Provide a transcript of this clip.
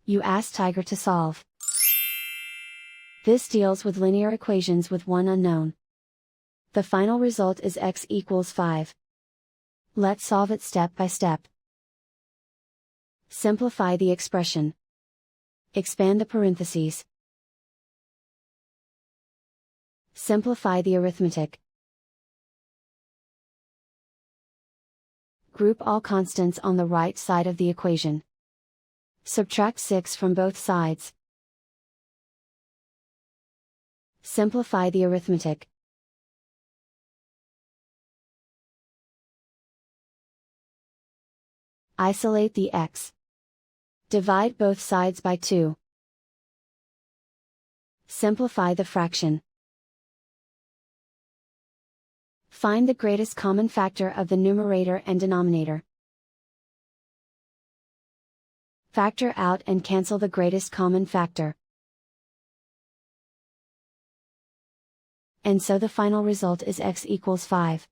You ask Tiger to solve. This deals with linear equations with one unknown. The final result is x equals 5. Let's solve it step by step. Simplify the expression. Expand the parentheses. Simplify the arithmetic. Group all constants on the right side of the equation. Subtract 6 from both sides. Simplify the arithmetic. Isolate the x. Divide both sides by 2. Simplify the fraction. Find the greatest common factor of the numerator and denominator. Factor out and cancel the greatest common factor. And so the final result is x equals 5.